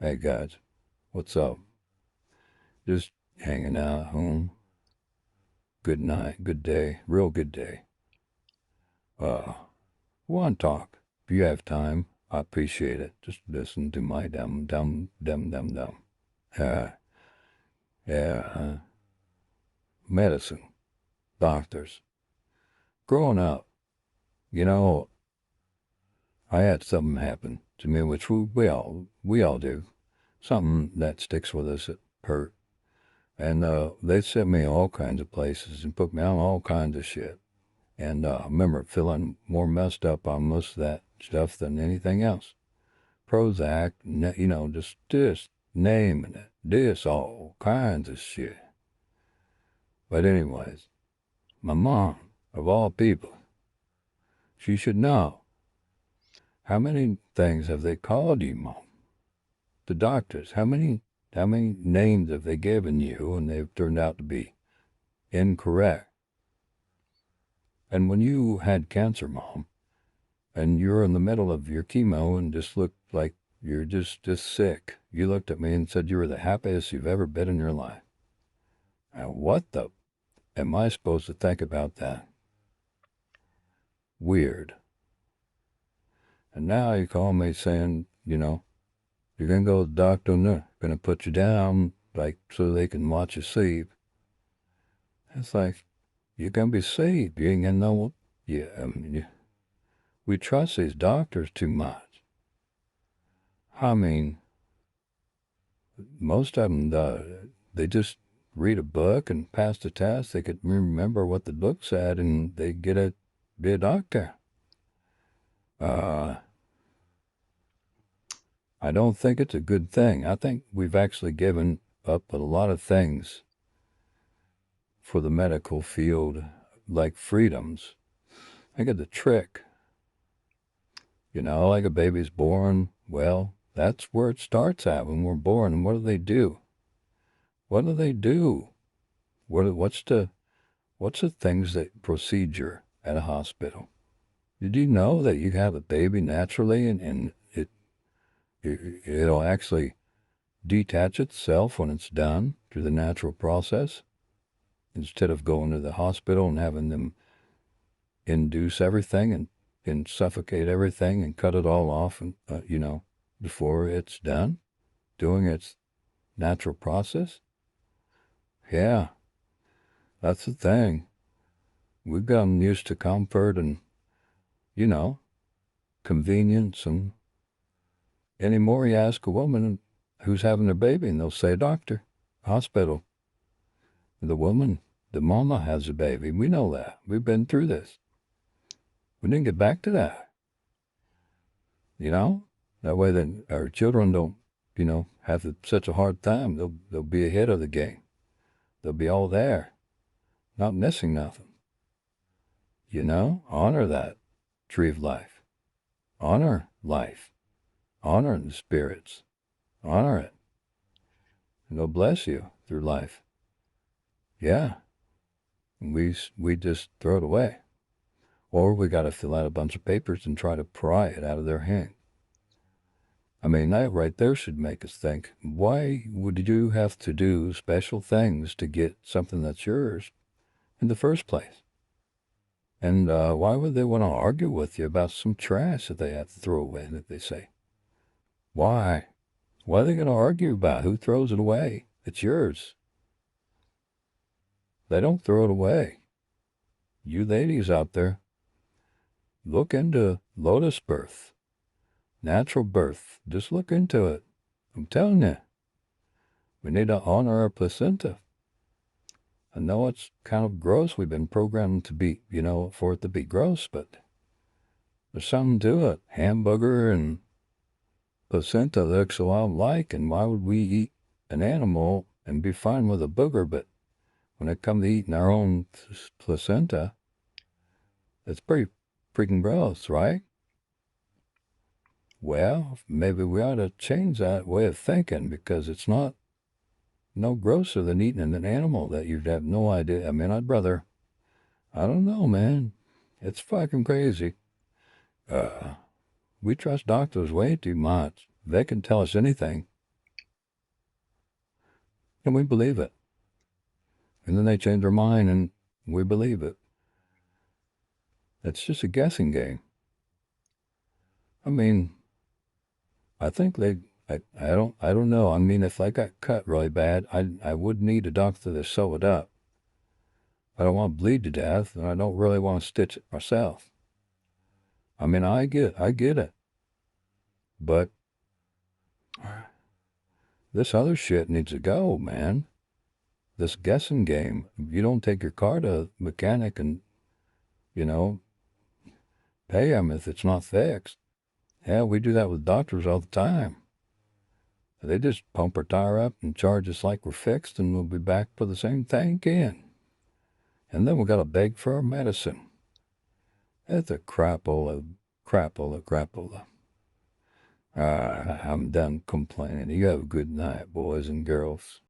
Hey guys, what's up? Just hanging out home. Good night, good day, real good day. Uh, want to talk? If you have time, I appreciate it. Just listen to my dumb. Uh, yeah, medicine, doctors. Growing up, you know, I had something happen to me, which we all do. Something that sticks with us at hurt. And they sent me all kinds of places and put me on all kinds of shit. And I remember feeling more messed up on most of that stuff than anything else. Prozac, just naming it. This, all kinds of shit. But anyways, my mom, of all people, she should know. How many things have they called you, Mom? The doctors, how many names have they given you and they've turned out to be incorrect? And when you had cancer, Mom, and you're in the middle of your chemo and just looked like you're just sick. You looked at me and said you were the happiest you've ever been in your life. Now, what the am I supposed to think about that? Weird. And now you call me saying, you're going to go to the doctor and they're going to put you down, like, so they can watch you sleep. It's like, you're going to be saved. You ain't going to know what, yeah, we trust these doctors too much. I mean, most of them, they just read a book and pass the test. They could remember what the book said, and they be a doctor. I don't think it's a good thing. I think we've actually given up a lot of things for the medical field, like freedoms. I get the trick. Like a baby's born. Well, that's where it starts at when we're born. And what do they do? What do they do? What's the things that procedure at a hospital? Did you know that you have a baby naturally and it'll actually detach itself when it's done through the natural process instead of going to the hospital and having them induce everything and suffocate everything and cut it all off and before it's done doing its natural process? Yeah, that's the thing. We've gotten used to comfort and you know convenience, and anymore you ask a woman who's having their baby and they'll say doctor, hospital. The woman, the mama has a baby. We know that. We've been through this. We didn't get back to that. That way then our children don't, have such a hard time. They'll be ahead of the game. They'll be all there, not missing nothing. Honor that tree of life. Honor life. Honor the spirits. Honor it. And they'll bless you through life. Yeah. We just throw it away. Or we got to fill out a bunch of papers and try to pry it out of their hand. I mean, that right there should make us think, why would you have to do special things to get something that's yours in the first place? And why would they want to argue with you about some trash that they have to throw away, that they say? Why? Why are they going to argue about who throws it away? It's yours. They don't throw it away. You ladies out there, look into lotus birth, natural birth. Just look into it. I'm telling you, we need to honor our placenta. I know it's kind of gross. We've been programmed to be, for it to be gross, but there's something to it. Hamburger and placenta look so alike, and why would we eat an animal and be fine with a booger, but when it comes to eating our own placenta, it's pretty freaking gross, right? Well, maybe we ought to change that way of thinking, because it's not no grosser than eating an animal that you'd have no idea. I mean, I don't know, man. It's fucking crazy. We trust doctors way too much. They can tell us anything. and we believe it. And then they change their mind and we believe it. It's just a guessing game. I mean, I think I don't know. I mean, if I got cut really bad, I would need a doctor to sew it up. I don't want to bleed to death, and I don't really want to stitch it myself. I mean, I get it. But this other shit needs to go, man. This guessing game. You don't take your car to a mechanic and, you know, pay him if it's not fixed. Yeah, we do that with doctors all the time. They just pump our tire up and charge us like we're fixed, and we'll be back for the same thing again. And then we got to beg for our medicine. That's a crapola. I'm done complaining. You have a good night, boys and girls.